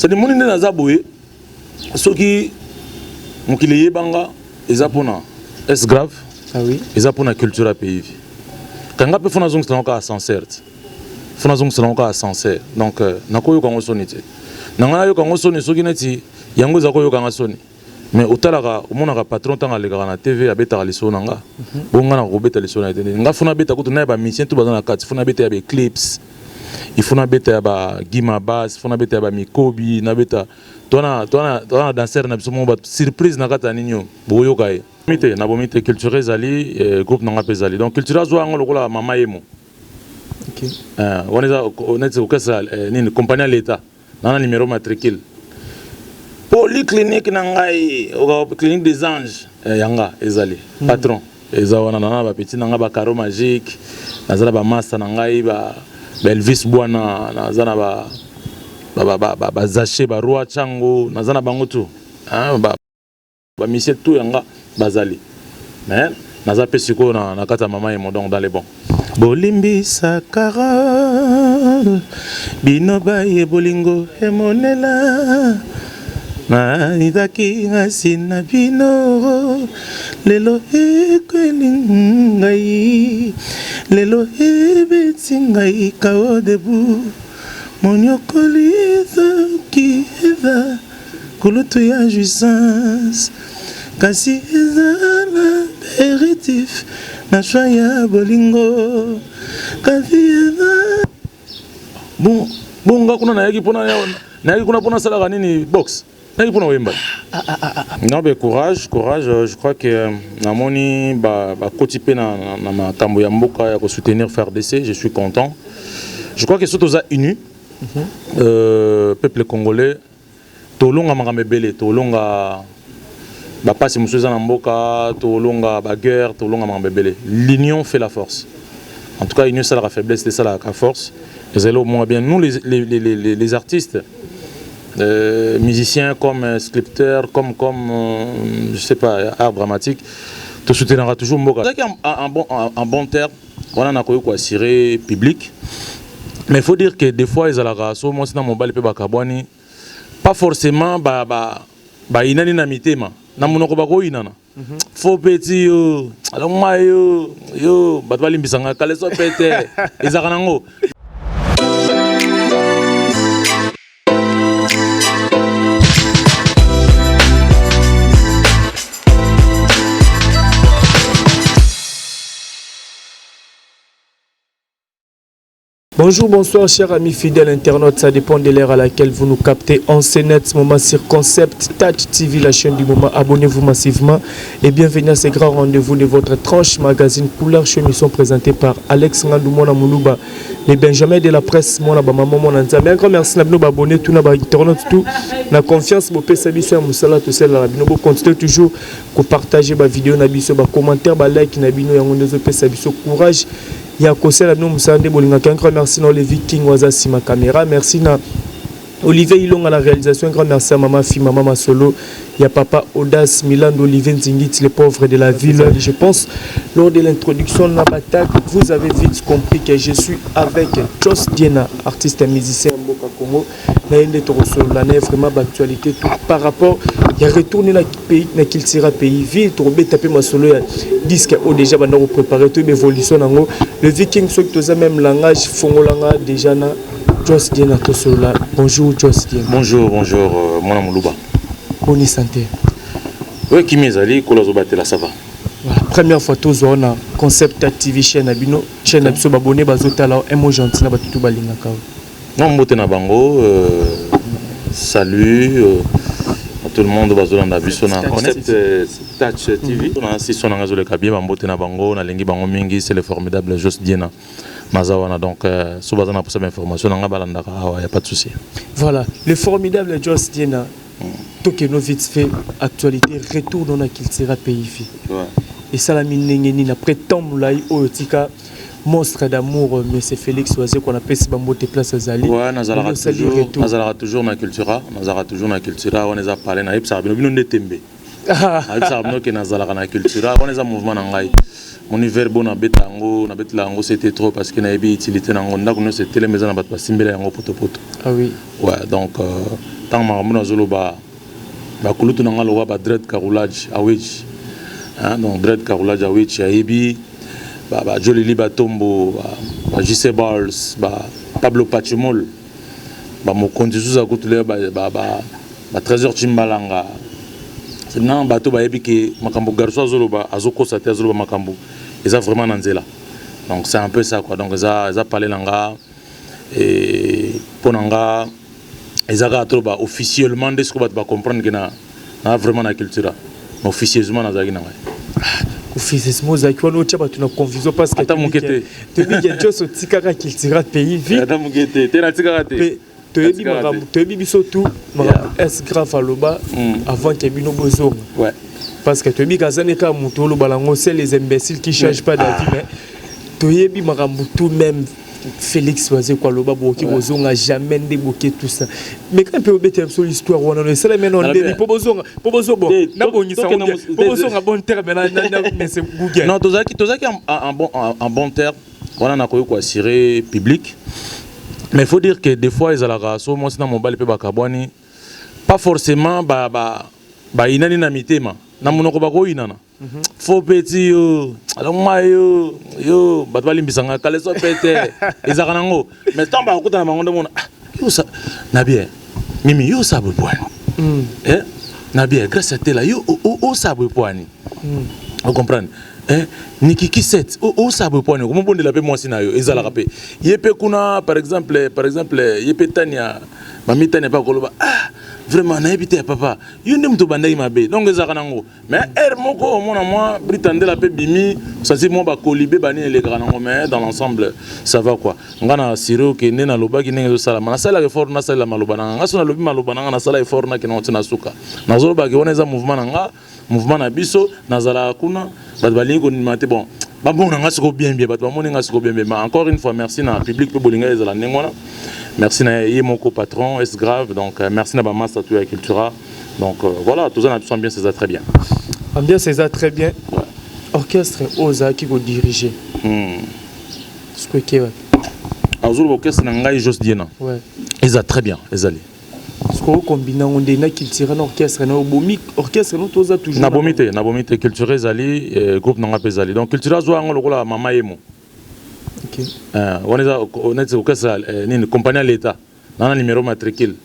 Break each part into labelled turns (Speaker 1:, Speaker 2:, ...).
Speaker 1: c'est des monde na zaboué ceux qui mokili yebanga ezapona est grave.
Speaker 2: Ah oui.
Speaker 1: Ezapona culture pays. Quand on peut faire un zong à sincère. Faire un zong à sincère. Donc nakoyo kango sonité. Nanga yo kango soni soki neti yango za koyo kango soni. Mais otalaka omonaka patron tanga lekaka na TV abeta liso nanga. Bonga na robeta liso na tene. Nga funa beta kutu na ba mission tout bazana kati funa beta ya ba clips. Il faut na beta ya ba gima bass, funa beta ya ba mikobi, na beta tona danser na biso mo ba surprise na kata ninyo. Boyo kai. Mité na bomité culturel zali groupe nanga pezali. Donc culturel zo ngo lokola mama yemo.
Speaker 2: OK.
Speaker 1: On est au cas ni compagnie l'état. Dans le numéro matricule. Polyclinique nangai, clinique des anges, yanga ezali patron. Ezawana nana ba petit nanga ba caro magique, nazala ba master nangai ba Elvis Bwana, nazana ba zaché ba roi chango, nazana bango tout. Hein ba monsieur tout yanga bazali. Mais naza pesiko na kata mama yemo donc dans les bons. Bolimbi sakara binoba ye bolingo emonela na idaki ngasina bino lelo ekwelingai lelo ebetingai kao debu monyokoliza kiza kulutu ya jouissance kasi ezala apéritif na choya bolingo kaviela bon ngakuna na yaki pona sala nini box na yaki pona wemba non mais courage je crois que namoni ba kotipe na makambo ya mboka ya ko soutenir FARDC. Je suis content. Je crois que surtout za uni peuple congolais tolonga makambe belé tolonga ba passe musuza na mboka tolonga ba guerre tolonga mambebele. L'union fait la force. En tout cas l'union c'est la faiblesse, c'est ça la force. Vous allez au moins bien nous les artistes musiciens comme sculpteurs comme je sais pas art dramatique tout soutenira toujours mboka. C'est un bon terme on a quoi assurer public. Mais il faut dire que des fois ils allaient so moi c'est dans mon bal pe bakabwani pas forcément ba inani na mitema na munoko bako inana faux petit yo alors moi yo bat balimbisanga kale so pete ezaka nango.
Speaker 2: Bonjour, bonsoir, chers amis fidèles internautes. Ça dépend de l'heure à laquelle vous nous captez. En CNET, moment sur Concept, Touch TV, la chaîne du moment. Abonnez-vous massivement et bienvenue à ce grand rendez-vous de votre tranche magazine couleur show émission présentée par Alex Ngandou Mona Moulouba, les Benjamin de la presse, Mona Maman Mona Nzambe. Un grand merci à nos abonnés, tous nos internautes, tout. La confiance, mon PC, Bissou, Moussala, tout cela. Nous continuez toujours à partager ma vidéo, ma commentaire, ma like, ma vidéo, courage. Il y a Kosela nous Moussande Bolinga, un grand merci à les Vikings Wazasi ma caméra, merci à Olivier Ilong à la réalisation, un grand merci à maman fille, maman solo. Il y a papa Audace Milan d'Olivier Nzingit, les pauvres de la ville. Je pense lors de l'introduction de la bataille, vous avez vite compris que je suis avec Joss Diena, artiste et musicien Mboka Congo. L'année vraiment d'actualité par rapport il y a retourné dans le pays qu'il sera pays vite trouver taper ma solo disque au déjà va nous préparer toute évolution nango le viking soit tous même langage fongolanga déjà na Joss Diena to solo. Bonjour Joss Diena.
Speaker 1: Bonjour mon Moulouba.
Speaker 2: Bonne santé.
Speaker 1: Oui qui m'ezali ko lazo batela ça va.
Speaker 2: Voilà, première fois tous on a concept TV chaîne abino chaîne abso abonné bazotala un mot gentil na batutu balinga ka.
Speaker 1: Non mbote na bango salut à tout le monde bazolanda biso na Concept Touch TV on a si son ngazo le kabie mbote na bango na lengi bango mingi c'est le formidable Joss Diena Mazawana donc so bazana pour cette information nga balanda ka y a pas de souci. Voilà,
Speaker 2: le formidable Joss Diena tout que nos vite fait actualité retour dans la culture pays fi. Ouais. Et ça la minengeni après temps moulai otika monstre d'amour monsieur Félix Oazé qu'on appelle Sibambote place Azali.
Speaker 1: Ouais, nazala toujours na cultura, on les a parlé na ipsa bino bino ndetembe. Ipsa bino ke nazala na cultura, on les a mouvement na ngai. Mon verbo na betango, na betlango c'était trop parce que na ebi utilité na ngonda ko c'était les maisons na bat basimbela yango poto.
Speaker 2: Ah oui.
Speaker 1: Ouais, donc tant makambo na zolo ba kulutu na ngalo ba dread carrelage awich. Donc dread carrelage awich yaebi ba Jolili Batombo ba JC Balls ba Pablo Pachimol ba mokonzi zuza kutule ba Trésor Chimbalanga. C'est non bateau ba yebi ke makambo garso zolo ba azoko sa te zolo ba makambo. Ils ont vraiment nanzela. Donc c'est un peu ça quoi. Donc ils ont parlé langa et pour nanga ils ont officiellement de ce qu'on va comprendre que na vraiment la culture. Mais officieusement na zagi nanga.
Speaker 2: Officieusement zagi on ocha ba tuna confusion parce que tu dis que tu so tikaka culture pays vite.
Speaker 1: Ata mukete te na tikaka te.
Speaker 2: Tu es surtout est grave à l'oba avant que bino bozonga.
Speaker 1: Ouais.
Speaker 2: Parce que tu es bien ka mutolo balango c'est les imbéciles qui changent pas d'avis mais tu es bien tout même Félix Oazé quoi l'oba boki bozonga jamais débloqué tout ça. Mais quand peut obéter sur l'histoire on a c'est la maintenant on pour bozonga bon na bongisa pour bozonga bon terme mais c'est Google.
Speaker 1: Non tozaki un bon terme on a quoi assurer public. Mais il faut dire que des fois, ils ont la race, moi, c'est dans mon bal, pas forcément, inani na mitema. Na monoko bako inana. Faux petit yo, alors moi yo, batwali mbisanga kaleso pete, ezakanango. Mais tant ba okuta na bango mona, yo ça, na bien. Mimi yo ça be poani. Na bien, grâce à tela yo o ça be poani. Vous comprenez? Nikiki 7 au sabe point comment bon de la paix moi sinayo ezala rapé yepe kuna par exemple yepe tania mami tania pas koloba vraiment na ebité papa yo ndem to bandai mabe donc ezaka nango mais moko mona moi britande la paix bimi ça c'est moi ba kolibé bani les grands mais dans l'ensemble ça va quoi ngana siro ke nena loba ki nengo sala na sala effort na sala maloba na ngaso na lobi maloba na sala effort na ke na tina suka na zolo ba ke oneza mouvement na biso nazala kuna batbalingo ni mate bon bon nga siko bien batbamoni nga siko bien mais encore une fois merci na public pe bolinga ezala nengona merci na yemoko patron est grave donc merci na ba master tu cultura donc voilà tout ça na bien c'est ça très bien
Speaker 2: ambiance c'est ça très bien orchestre oza qui go diriger ce que
Speaker 1: azul orchestre na ngai Jos Diena
Speaker 2: ouais
Speaker 1: eza très bien ezali
Speaker 2: ce qu'on combine on est na culture na orchestre na bomi orchestre no toza toujours
Speaker 1: na bomite culture ezali groupe nanga pezali donc culture zo ngo lokola mama yemo
Speaker 2: OK
Speaker 1: on est orchestre ni compagnie l'état na numéro matricule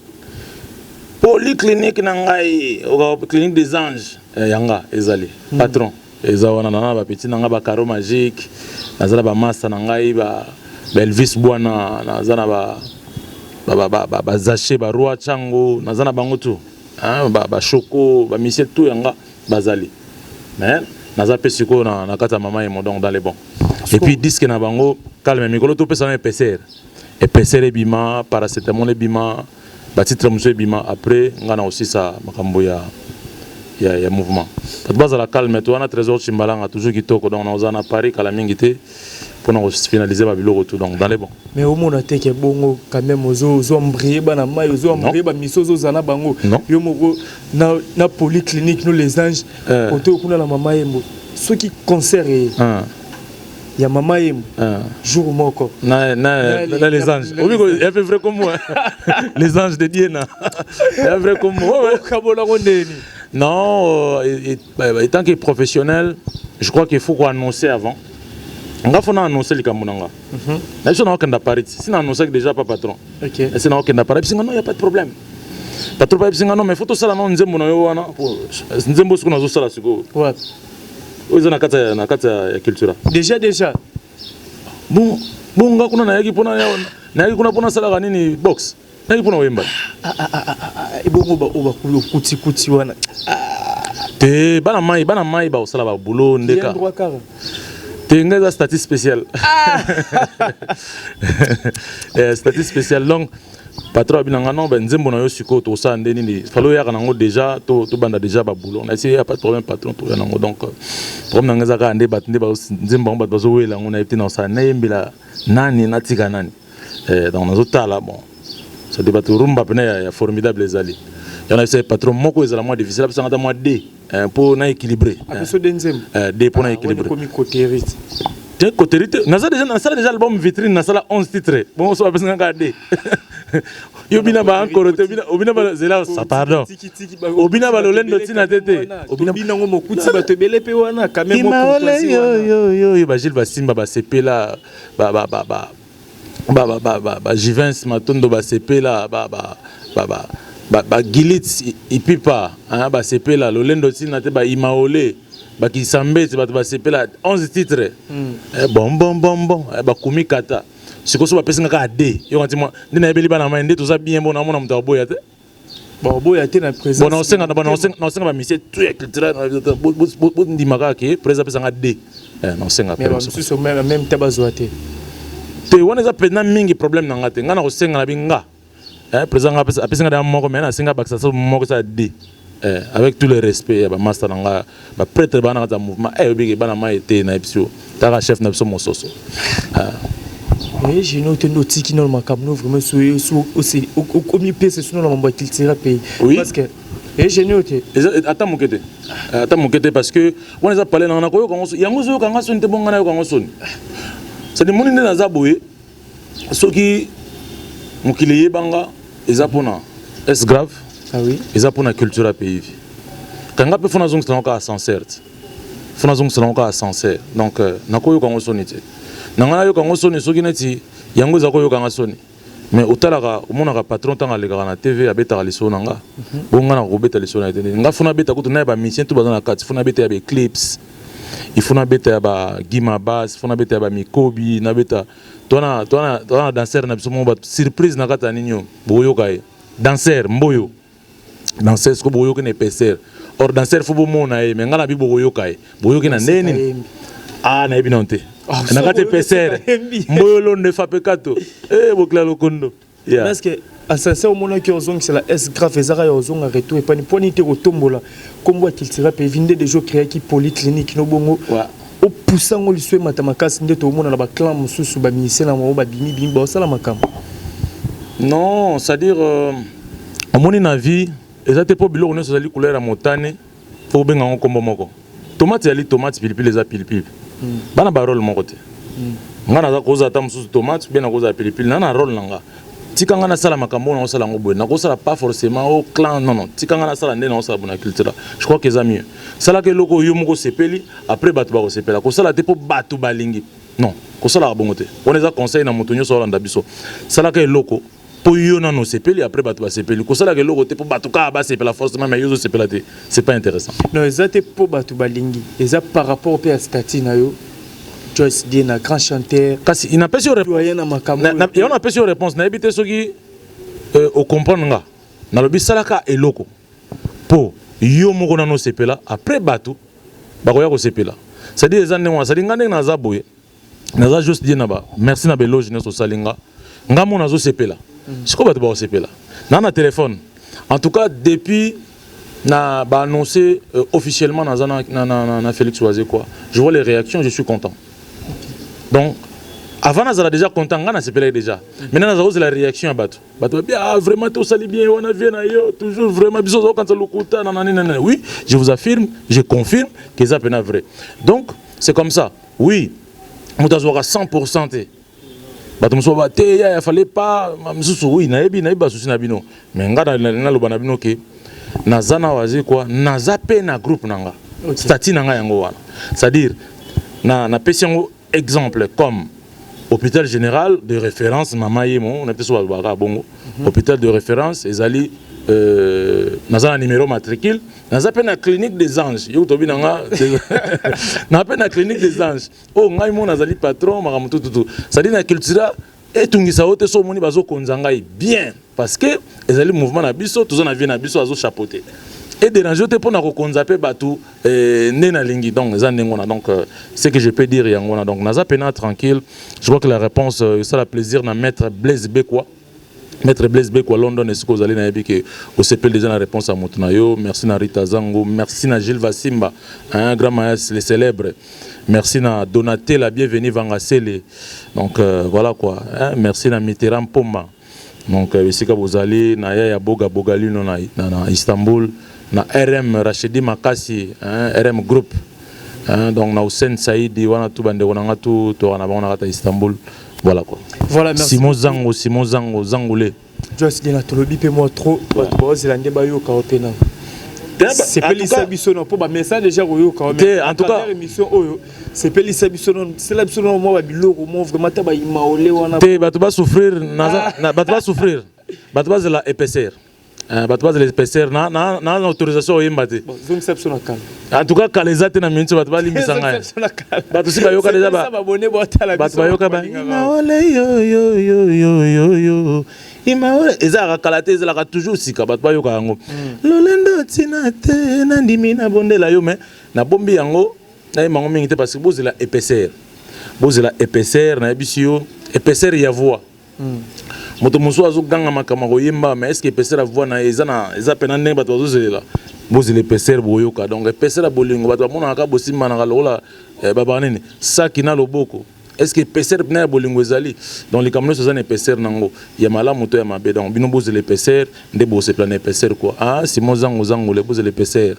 Speaker 1: polyclinique nangai clinique des anges yanga ezali patron ezawana na ba petit nanga ba caro magique nazala ba master nangai ba Elvis Bwana nazana ba zaché ba roi chango nazana bango tout ba choco ba monsieur tout yanga bazali mais naza pesiko na kata mama et donc dans les bons et puis disque na bango calme mikolo to pesa na épaisseur bima paracétamol bima ba titre monsieur bima après ngana aussi ça makambo ya mouvement base la calme to na trésor chimbalanga toujours kitoko donc na ozana Paris kala mingité pour nous finaliser ma biloko tout donc dans les bons
Speaker 2: mais au monde te ke bongo quand même ozo embrayé bana mai ozo embrayé ba misozo zana bango yo moko na polyclinique nous les anges auto kuna la mama yembo ceux qui concert ya mama yembo jour moko
Speaker 1: na les anges il est vrai comme moi les anges de Diena il est vrai comme moi
Speaker 2: kabola rondeni
Speaker 1: non étant que professionnel je crois qu'il faut qu'on annonce avant. On va annoncer les Kamunanga. Là, je n'ai aucun appareil. Si on annonce déjà pas patron.
Speaker 2: Ok.
Speaker 1: Si on n'a aucun appareil, il n'y a pas de problème. Pas trop pas non, mais faut tout ça là non, nzembo na yo wana. Nzembo ce qu'on a zo sala siko.
Speaker 2: Ouais.
Speaker 1: Oza na kata ya culture.
Speaker 2: Déjà.
Speaker 1: Bon nga kuna na yaki pona ya na yaki kuna pona sala nini box. Na yaki pona wemba.
Speaker 2: Ibongo ba kuti wana.
Speaker 1: Te bana mai ba osala ba boulot ndeka. Tenga za statut spécial. Statut spécial donc patron binanga non ben nzembo na yo siko to sa ndeni ni falo ya kanango déjà to banda déjà ba boulot on a essayé pas de problème patron to yango donc problème nanga za ka ande batinde ba nzembo ba bazo wela ngona yepti na sa nayembila nani natika nani donc nazo tala bon ça débat rumba pena ya formidable ezali yana ese patron moko ezala moins difficile parce que moi D pour na équilibrer
Speaker 2: apeso denzem
Speaker 1: D pour na équilibrer Tiens, côté nasa déjà l'album vitrine nasa 11 titres. Bon, on soit pas regarder. Yobina ba encore obina ba zela ça pardon. Obina ba lolendo tina tete.
Speaker 2: Obina ngo mokuti ba tebele pe wana quand même
Speaker 1: yo ba Gilles Basimba ba sepela ba Jivens Matondo ba sepela ba Gilitz ipipa ba sepela lolendo tina te ba Imaole ba Kisambete ba sepela 11 titres. Bon ba kumikata. Si vous avez un cas de yo quand moi ndina ebeli bana mainde tout ça bien bon amona muta boya te
Speaker 2: bon boya te na présence
Speaker 1: bon on senga ba monsieur tout culturel bo ndimaka ke présence pesanga de non senga
Speaker 2: mais sur même tabazo te
Speaker 1: te wana za pena mingi problème na ngate ngana ko senga na binga présence apesanga da moko mais na senga baksa so moko sa de avec tout le respect ya ba master nga ba prêtre bana za mouvement obiki bana maite na episio ta chef na biso mososo
Speaker 2: et j'ai noté nos tiki dans le macabno vraiment aussi au mieux c'est sur la mambo culture pays parce que et j'ai noté
Speaker 1: attends mokete parce que on les a parlé na ko yo yango zo kanga so nte bonga na yo kanga so c'est des moni na za boye soki mokili yebanga ezapona est grave
Speaker 2: ah oui
Speaker 1: ezapona culture pays kanga pe fona zonga ka sincère fona zonga ka sincère donc na ko yo kanga so nite nangana yo kango soni soki neti yango za ko yo kanga soni mais otalaka omonaka patron tanga lekaka na TV abeta liso nanga bonga na ko beta liso na tene nga funa beta kutu na ba mission tout bazana kati funa beta ya ba clips il funa beta ya ba Gima Bass funa beta ya ba Mikobi na beta tona danser na biso mo ba surprise na kata ninyo boyo kai danser mboyo danser ko boyo ke ne peser or danser fo bo mona e mais ngana bi boyo kai boyo ke na neni na ebinonte na kate peser mboyo ne fa pekato bokla lokondo
Speaker 2: parce que à ça au moment que ozong c'est la S grave ezara ozong a retour et pas ni ponité au tombola comme quoi qu'il sera pe vinde des jours créé qui polyclinique no bongo au poussant le souhait matamakas nde to mona na ba clan mususu ba ministère na mo ba bimi bimba sala makam
Speaker 1: non c'est à dire au moni na vie ezate po bilo on est ali couleur à montane faut benga on kombo moko tomate ali tomate pilipili les a pilipili bana ba rôle moko te ngana za koza ta mususu tomate bien na koza pilipili na rôle nanga tika ngana sala makambo na osala ngo boye na ko sala pas forcément au clan non tika ngana sala ndena osala bona culture je crois que ça mieux sala ke loko yo moko sepeli après batu ba ko sepela ko sala te po batu balingi non ko sala bongo te on les a conseil na mutunyo so landa biso sala ke loko po yo na no sepeli après batu ba sepeli ko sala ke loko te po batu ka ba sepela forcément mais yo so sepela te c'est pas intéressant
Speaker 2: non ezate po batu balingi eza par rapport au statut na yo Joyce Dina grand chanteur
Speaker 1: kasi il n'a pas sur réponse on a pas sur réponse na ebité soki au comprendre nga na lobi salaka eloko po yo moko na no sepela après batu ba ko ya ko sepela c'est dire ezane moi c'est ngane na za boye na za juste dire na ba merci na beloge na so salinga nga mo na zo sepela siko batu ba ko sepela na téléphone en tout cas depuis na ba annoncé officiellement na Félix Oisé quoi je vois les réactions je suis content. Donc, avant, on a déjà content, on a sepelé déjà. Maintenant, on a la réaction à Batou. Batou, vraiment, tout ça bien, on a vu, toujours vraiment, quand on oui, je vous affirme, je confirme que ça est vrai. Donc, c'est comme ça. Oui, on a 100%. Batou, il fallait pas, oui, mais on a dit, nazana wazi quoi, naza pe na groupe nanga. Stati nanga yango wana. C'est-à-dire, na pesiongo exemple comme hôpital général de référence Mama Yemo, on a peut-être bongo. Hôpital de référence, ezali dans un numéro matricule, dans une clinique des anges. Yo tobi nanga na peine clinique des anges. Oh ngai mo nazali patron maramutu tutu. Ça dit na culture et tungisa ote so moni bazo konzangai bien parce que ezali mouvement na biso, tous on a vu na biso azo chapeauter. Et déranger te pour na konzape batu nena lingi donc donc ce que je peux dire yangona donc naza pena tranquille. Je crois que la réponse ça la plaisir na maître Blaise Bekwa. Maître Blaise Bekwa London est-ce que vous allez na que au CPL déjà la réponse à Motunayo, merci na Rita Zango, merci na Gilles Vasimba, un grand maître les célèbres. Merci na Donaté la bienvenue Vangasele. Donc voilà quoi, hein? Merci na Mitterrand Poma. Donc ici que vous allez na ya Boga Bogali na Istanbul. Na RM Rachidi Makasi, hein, RM Group, Donc na Hussein Saïdi wana tout bande wana tout na bango na Istanbul. Voilà quoi.
Speaker 2: Voilà, merci.
Speaker 1: Simon Zango Zangoulé.
Speaker 2: Joyce Dina tolobi pe moi trop bato ba zelande ba yo ka opena. C'est pas l'issa bisono pour ba message déjà yo ka opena. En tout cas émission oyo c'est pas l'issa bisono c'est la bisono moi ba biloko moi vraiment ta ba imaolé wana. Te
Speaker 1: bato ba souffrir na bato ba souffrir. Bato ba la épaisseur. Bato ba la épaisseur na autorisation yemba te.
Speaker 2: Bon, zone exception na calme.
Speaker 1: En tout cas kalezate na minute bato ba limbisa ngai. Bato si ba yoka déjà ba. Bato ba yoka ba. Imaolé yo. Imaolé ezaka kalate ezalaka toujours sika bato ba yoka yango. Lolendo tina te na ndimi na bondela yo mais na bombi yango na yemango mingi te parce que boze la épaisseur. Boze la épaisseur na bisio épaisseur ya voix. Moto muso azo ganga makama ko yemba mais est-ce que épaisseur la voix na eza pena ndenge bato bazozelela. Boze l'épaisseur boyoka donc épaisseur la bolingo bato mona ka bosimba na lola baba nene saki na loboko. Est-ce que l'épaisseur na bolingo ezali donc les camions sont en épaisseur nango ya malamu to ya mabe donc bino boze l'épaisseur nde bose plan épaisseur quoi Simon Zango le boze l'épaisseur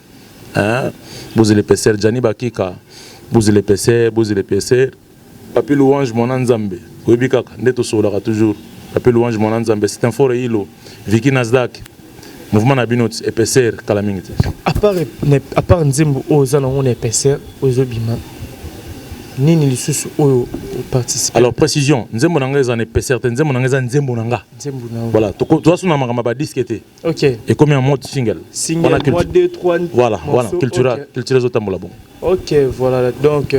Speaker 1: boze l'épaisseur Jani Bakika boze l'épaisseur Papi Louange mon Nzambe oyebi kaka nde to solaka toujours Papi Louange mon Nzambe c'est un fort hilo Vicky Nasdaq mouvement na binot épaisseur kala mingi
Speaker 2: à part Nzembo ozana on épaisseur ozobima nini lisusu oyo participer. Alors
Speaker 1: précision Nzembo nanga ezana épaisseur Nzembo nanga ezana Nzembo nanga voilà to suna makamba ba disque té OK et combien mode single
Speaker 2: mois 2 3
Speaker 1: voilà culture zotambola bon
Speaker 2: OK voilà donc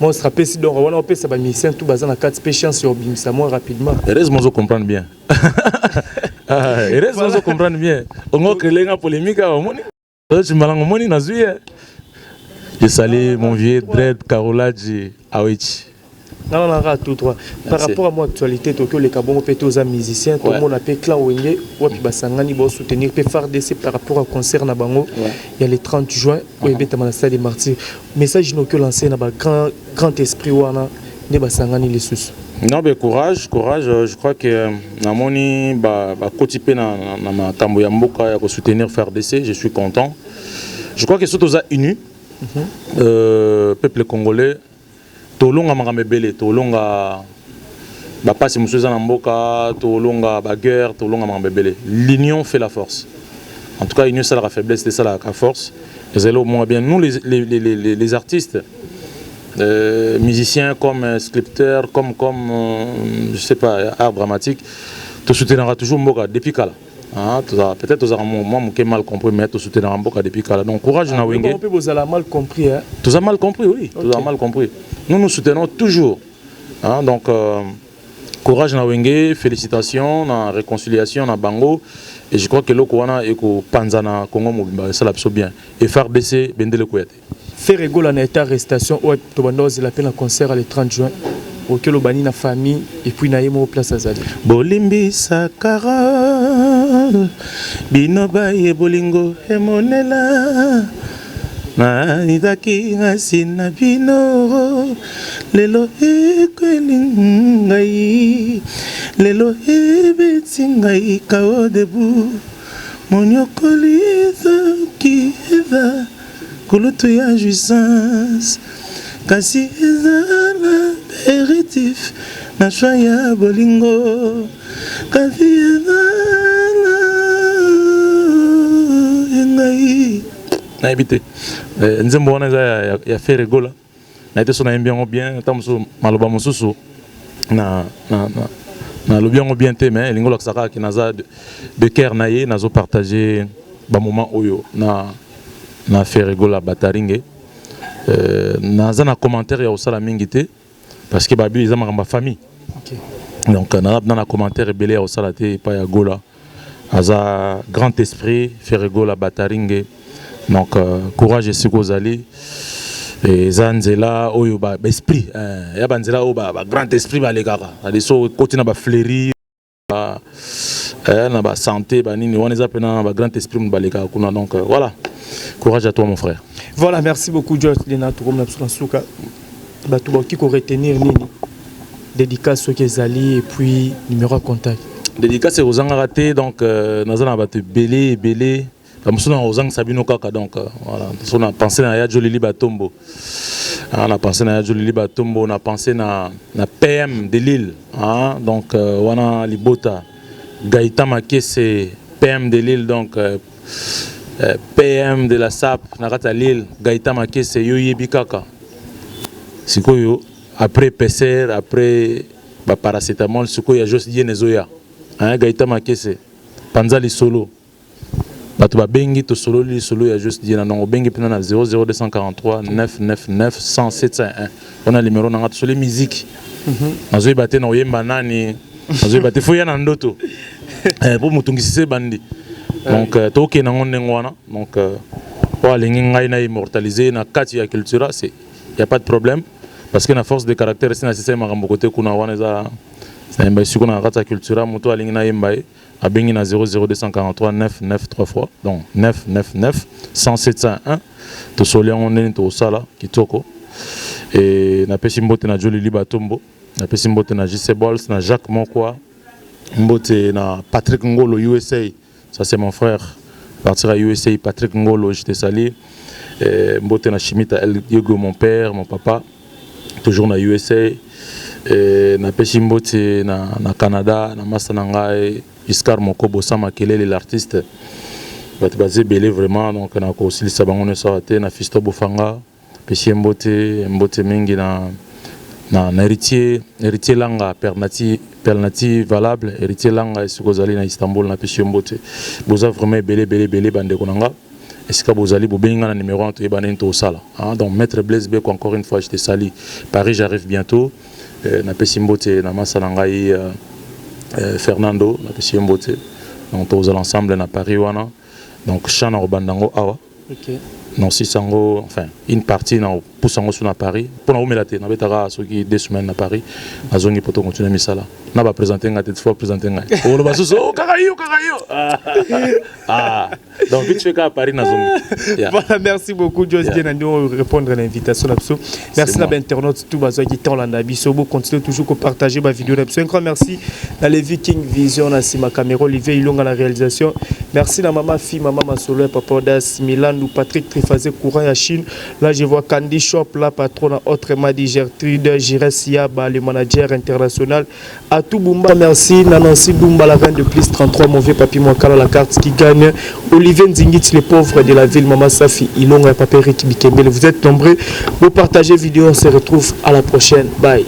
Speaker 2: moi se rappelle si donc on peut ça ba mission tout bazana 4 patience sur bimisa moi rapidement
Speaker 1: heureusement je comprendre bien heureusement je comprendre bien on créer une polémique à moni tu malango moni nazuye. Je salue mon vieux Dred Karoladji Awichi.
Speaker 2: Non, tout droit. Par rapport à mon actualité, Tokyo, les Kabongo pété aux musiciens, tout le monde appelle Cla Wenge, Wapi Basangani, pour soutenir, pour faire DC par rapport au concert Nabango. Il y a le 30 juin, où il y a le stade des Martyrs. Message que lancé dans le grand esprit, Wana, ne Basangani les sous.
Speaker 1: Non, mais courage. Je crois que Namoni, Kotipe, na Tambo Yamboka, pour soutenir faire DC, je suis content. Je crois que surtout aux unis. Peuple congolais tolonga makamebele tolonga bapasi musuza na mboka tolonga baguerre tolonga makamebele l'union fait la force en tout cas l'union c'est la faiblesse c'est ça la force et au moins bien nous les artistes musiciens comme sculpteurs comme je sais pas art dramatique te soutiendra toujours mboka depuis kala. Peut-être que moi j'ai mal compris, mais tu soutiens Ramboka depuis Kala. Donc courage na Wenge.
Speaker 2: Vous avez mal compris.
Speaker 1: Tu as mal compris, oui. Tu as mal compris. Nous soutenons toujours. Donc courage na Wenge, félicitations, na réconciliation na Bango. Et je crois que le Kouana et que Panzana Congo Mobimba ça l'a bien. Et FARDC Bendele Kouyaté.
Speaker 2: Faire rigolo en état arrestation ou Tobandoz il a fait un concert le 30 juin. Auquel obani na famille et puis na yemo place azali
Speaker 1: bolimbi sakara binoba ye bolingo emonela na nidaki ngasina bino lelo ekwelingai lelo ebetingai kao debu monyokoliza kiza kulutu ya jouissance kasi ezala héritif na choya bolingo kasi ezala engai na habité nzembo wana ya faire rigola na été sona bien bien tamso maloba mususu na lobiango bien te mais lingola saka ki naza de cœur naye nazo partager ba moment oyo na faire rigola bataringe naza na commentaire ya osala mingi te parce que babi ils ont ma famille donc na commentaire belé ya osala te pa ya gola aza grand esprit faire gola bataringe donc courage et sukozali et zanzela oyo ba esprit ya banzela o ba grand esprit ba lekaka aliso kotina ba fleurir na ba santé ba nini on ezapena ba grand esprit ba lekaka kuna donc voilà courage à toi mon frère.
Speaker 2: Voilà, merci beaucoup George Lena Tourom Napsuka. Batouba qui retenir nini dédicace au Kezali et puis numéro de contact.
Speaker 1: Dédicace aux Angaraté donc nazana batu belé on a osang Sabino Kaka donc voilà on a pensé na ya Jolili Batombo. On a pensé na Jolili Batombo, on a pensé na PM de Lille hein donc wana Libota Gaïta Makese PM de Lille donc PM de la SAP Nakata Lille Gaïta Makese Yoye Bikaka. Sikoyo après PCR après ba paracétamol sikoyo ya juste die nezoya hein Gaïta Makese Panzali solo bato ba bengi to solo li solo ya juste die na non bengi pina na 00243 999 10701 on a numéro na sur les musiques nazoyi baté na oyemba nani nazoyi baté foya na ndoto pour mutungisi bandi donc toke na ngonde ngwana donc pour alingi ngai na immortaliser na kati ya culture c'est y a pas de problème parce que na force de caractère c'est nécessaire makambo côté kuna wana za c'est un baissu kuna kati ya culture moto alingi na yemba a bengi na 00243 993 fois donc 999 10701 to solia ngone to sala kitoko et na pesi mbote na Jolili Batombo na pesi mbote na JC Balls na Jacques Mokwa mbote na Patrick Ngolo USA. Ça c'est mon frère, partir à USA, Patrick Ngolo, je te salue. Mbote na Chimita El Diego, mon père, mon papa, toujours na USA. Na Peshi Mbote na Canada, na Masanangai, Iskar Mokobo Sama Kelele, l'artiste. Basé belé vraiment, donc na ko aussi Sabangone Sawate, na Fisto Bofanga, Peshi Mbote Mingi na héritier langa pernati valable héritier langa esikozali na Istanbul na Peshi Mbote boza vraiment belé bande konanga est-ce que bozali bobenga na numéro 1 to yebana to sala donc maître Blaise Beko encore une fois je te salue Paris j'arrive bientôt na Peshi Mbote na masanangai Fernando na Peshi Mbote donc tous ensemble na Paris wana donc chana obandango awa OK non si sango enfin une partie na pusango sur na Paris pour na omelate na betara soki 2 semaines na Paris azongi poto continuer misala na ba présenter ngate fois présenter ngai o lo basuso o kakayo donc vite fait à Paris na zongi
Speaker 2: voilà merci beaucoup Joss Diena nous répondre à l'invitation absolue merci à l'internaute tout bazo qui t'en landa biso bo continuer toujours que partager ma vidéo un grand merci à les Viking Vision na ma caméra Olivier Ilonga la réalisation merci à maman fille maman Masolo papa Das Milan ou Patrick Trifazé courant à Chine là je vois Candy Shop la patronne autre Madi Gertrude Jires Yaba le manager international à tout Bumba merci Nancy Bumba la reine de plus 33 mauvais papier Mwakala la carte qui gagne Olivier Nzingit les pauvres de la ville Maman Safi Ilonga et Papa Eric Bikembele vous êtes nombreux vous partagez vidéo on se retrouve à la prochaine bye.